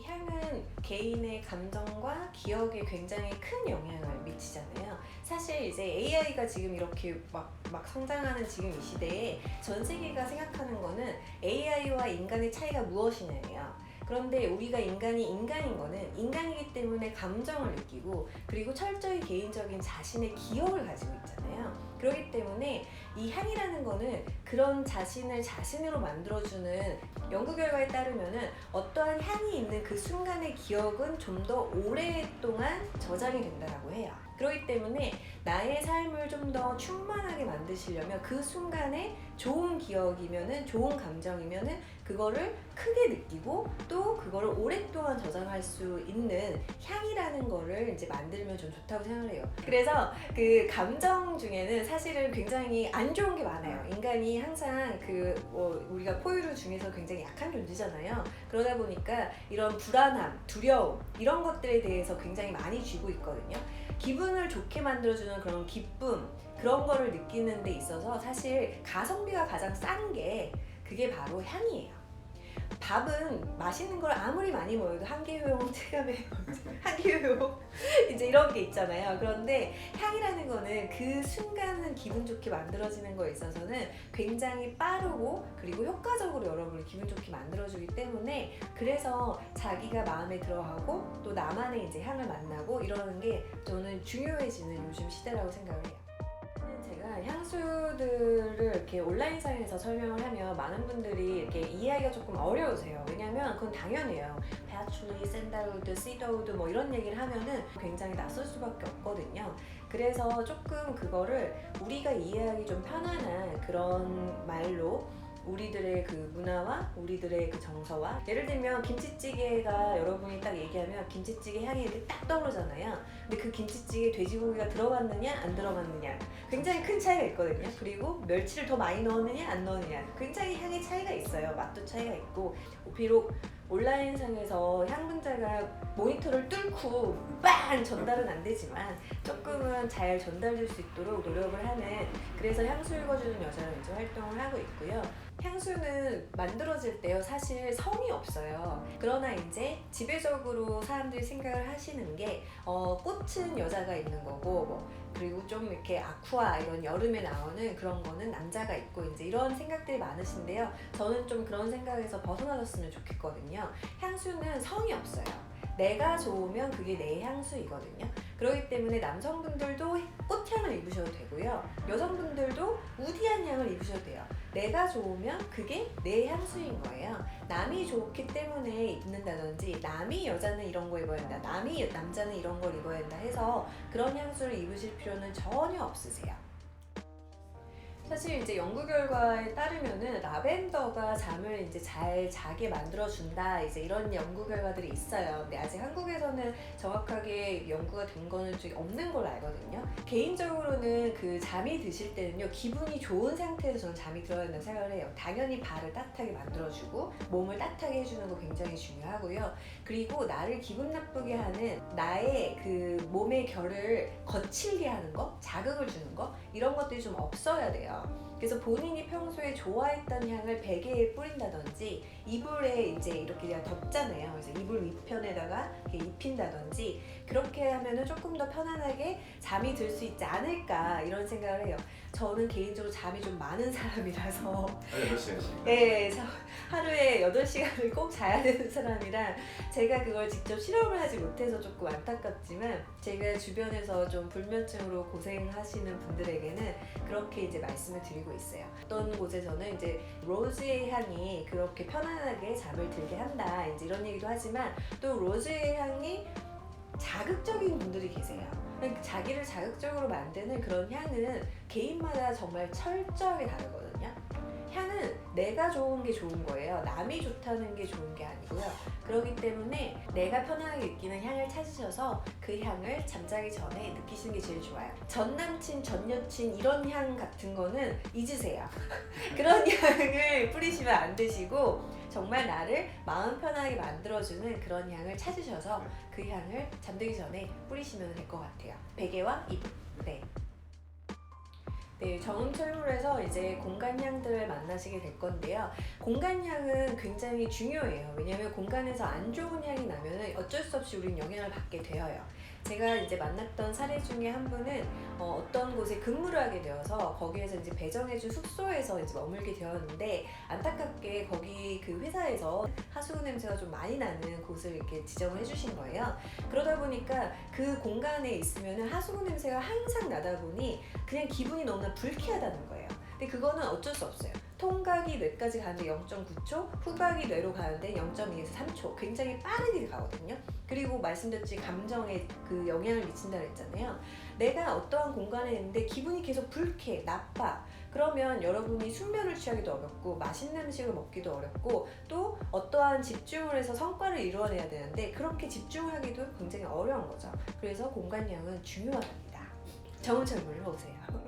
향은 개인의 감정과 기억에 굉장히 큰 영향을 미치잖아요. 사실 이제 AI가 지금 이렇게 막 성장하는 지금 이 시대에 전 세계가 생각하는 거는 AI와 인간의 차이가 무엇이냐예요. 그런데 우리가 인간인 거는 인간이기 때문에 감정을 느끼고 그리고 철저히 개인적인 자신의 기억을 가지고 있잖아요. 그렇기 때문에 이 향이라는 거는 그런 자신을 자신으로 만들어주는 연구 결과에 따르면은 어떠한 향이 있는 그 순간의 기억은 좀 더 오랫동안 저장이 된다고 해요. 그렇기 때문에 나의 삶을 좀 더 충만하게 만드시려면 그 순간에 좋은 기억이면은 좋은 감정이면은 그거를 크게 느끼고 또 그거를 오랫동안 저장할 수 있는 향이라는 거를 이제 만들면 좀 좋다고 생각을 해요. 그래서 그 감정 중에는 사실은 굉장히 안 좋은 게 많아요. 인간이 항상 우리가 포유류 중에서 굉장히 약한 존재잖아요. 그러다 보니까 이런 불안함, 두려움 이런 것들에 대해서 굉장히 많이 쥐고 있거든요. 기분을 좋게 만들어주는 그런 기쁨 그런 거를 느끼는 데 있어서 사실 가성비가 가장 싼 게 그게 바로 향이에요. 밥은 맛있는 걸 아무리 많이 먹어도 한계효용, 한계효용 이제 이런 게 있잖아요. 그런데 향이라는 거는 그 순간은 기분 좋게 만들어지는 거에 있어서는 굉장히 빠르고 그리고 효과적으로 여러분을 기분 좋게 만들어주기 때문에 그래서 자기가 마음에 들어하고 또 나만의 이제 향을 만나고 이러는 게 저는 중요해지는 요즘 시대라고 생각을 해요. 제가 향수들을 이렇게 온라인상에서 설명을 하면 많은 분들이 이렇게 이해하기가 조금 어려우세요. 왜냐면 그건 당연해요. 패치리, 샌달우드, 시더우드 뭐 이런 얘기를 하면은 굉장히 낯설 수밖에 없거든요. 그래서 조금 그거를 우리가 이해하기 좀 편안한 그런 말로 우리들의 그 문화와 우리들의 그 정서와 예를 들면 김치찌개가 여러분이 딱 얘기하면 김치찌개 향이 이렇게 딱 떠오르잖아요. 근데 그 김치찌개에 돼지고기가 들어갔느냐 안 들어갔느냐 굉장히 큰 차이가 있거든요. 그리고 멸치를 더 많이 넣었느냐 안 넣었느냐 굉장히 향의 차이가 있어요. 맛도 차이가 있고 비록 온라인상에서 향 분자가 모니터를 뚫고 빵 전달은 안 되지만 조금은 잘 전달될 수 있도록 노력을 하는 그래서 향수 읽어주는 여자로 이제 활동을 하고 있고요. 향수는 만들어질 때요 사실 성이 없어요. 그러나 이제 지배적으로 사람들이 생각을 하시는 게 꽃은 여자가 있는 거고 그리고 좀 이렇게 아쿠아 이런 여름에 나오는 그런 거는 남자가 있고 이제 이런 생각들이 많으신데요. 저는 좀 그런 생각에서 벗어나셨으면 좋겠거든요. 향수는 성이 없어요. 내가 좋으면 그게 내 향수이거든요. 그렇기 때문에 남성분들도 꽃향을 입으셔도 되고요. 여성분들도 우디한 향을 입으셔도 돼요. 내가 좋으면 그게 내 향수인 거예요. 남이 좋기 때문에 입는다든지 남이 여자는 이런 거 입어야 된다. 남이 남자는 이런 걸 입어야 된다 해서 그런 향수를 입으실 필요는 전혀 없으세요. 사실 이제 연구 결과에 따르면은 라벤더가 잠을 이제 잘 자게 만들어준다 이제 이런 연구 결과들이 있어요. 근데 아직 한국에서는 정확하게 연구가 된 거는 없는 걸로 알거든요. 개인적으로는 그 잠이 드실 때는요 기분이 좋은 상태에서 저는 잠이 들어야 된다고 생각을 해요. 당연히 발을 따뜻하게 만들어주고 몸을 따뜻하게 해주는 거 굉장히 중요하고요. 그리고 나를 기분 나쁘게 하는 나의 그 몸의 결을 거칠게 하는 거, 자극을 주는 거 이런 것들이 좀 없어야 돼요. 그래서 본인이 평소에 좋아했던 향을 베개에 뿌린다든지 이불에 이제 이렇게 그냥 덮잖아요. 그래서 이불 위편에다가 이렇게 입힌다든지 그렇게 하면은 조금 더 편안하게 잠이 들 수 있지 않을까 이런 생각을 해요. 저는 개인적으로 잠이 좀 많은 사람이라서 하루에 몇 시간씩? 네, 하루에 8시간을 꼭 자야 되는 사람이라 제가 그걸 직접 실험을 하지 못해서 조금 안타깝지만 제가 주변에서 좀 불면증으로 고생하시는 분들에게는 그렇게 이제 말씀을 드리고 있어요. 어떤 곳에서는 이제 로즈의 향이 그렇게 편안하게 잠을 들게 한다 이제 이런 얘기도 하지만 또 로즈의 향이 자극적인 분들이 계세요. 자기를 자극적으로 만드는 그런 향은 개인마다 정말 철저하게 다르거든요. 향은 내가 좋은 게 좋은 거예요. 남이 좋다는 게 좋은 게 아니고요. 그렇기 때문에 내가 편안하게 느끼는 향을 찾으셔서 그 향을 잠자기 전에 느끼시는 게 제일 좋아요. 전 남친, 전 여친 이런 향 같은 거는 잊으세요. 그런 향을 뿌리시면 안 되시고 정말 나를 마음 편하게 만들어주는 그런 향을 찾으셔서 그 향을 잠들기 전에 뿌리시면 될 것 같아요. 베개와 이불. 네. 네, 정음철물에서 이제 공간향들을 만나시게 될 건데요. 공간향은 굉장히 중요해요. 왜냐하면 공간에서 안 좋은 향이 나면 어쩔 수 없이 우린 영향을 받게 되어요. 제가 이제 만났던 사례 중에 한 분은 어떤 곳에 근무를 하게 되어서 거기에서 이제 배정해준 숙소에서 이제 머물게 되었는데, 안타깝게 거기 그 회사에서 하수구 냄새가 좀 많이 나는 곳을 이렇게 지정을 해주신 거예요. 그러다 보니까 그 공간에 있으면 하수구 냄새가 항상 나다 보니 그냥 기분이 너무나 불쾌하다는 거예요. 근데 그거는 어쩔 수 없어요. 통각이 뇌까지 가는데 0.9초, 후각이 뇌로 가는데 0.2에서 3초, 굉장히 빠르게 가거든요. 그리고 말씀드렸지, 감정에 그 영향을 미친다고 했잖아요. 내가 어떠한 공간에 있는데 기분이 계속 불쾌해, 나빠. 그러면 여러분이 숙면을 취하기도 어렵고 맛있는 음식을 먹기도 어렵고 또 어떠한 집중을 해서 성과를 이루어내야 되는데 그렇게 집중을 하기도 굉장히 어려운 거죠. 그래서 공간량은 중요하답니다. 정은철 물어보세요.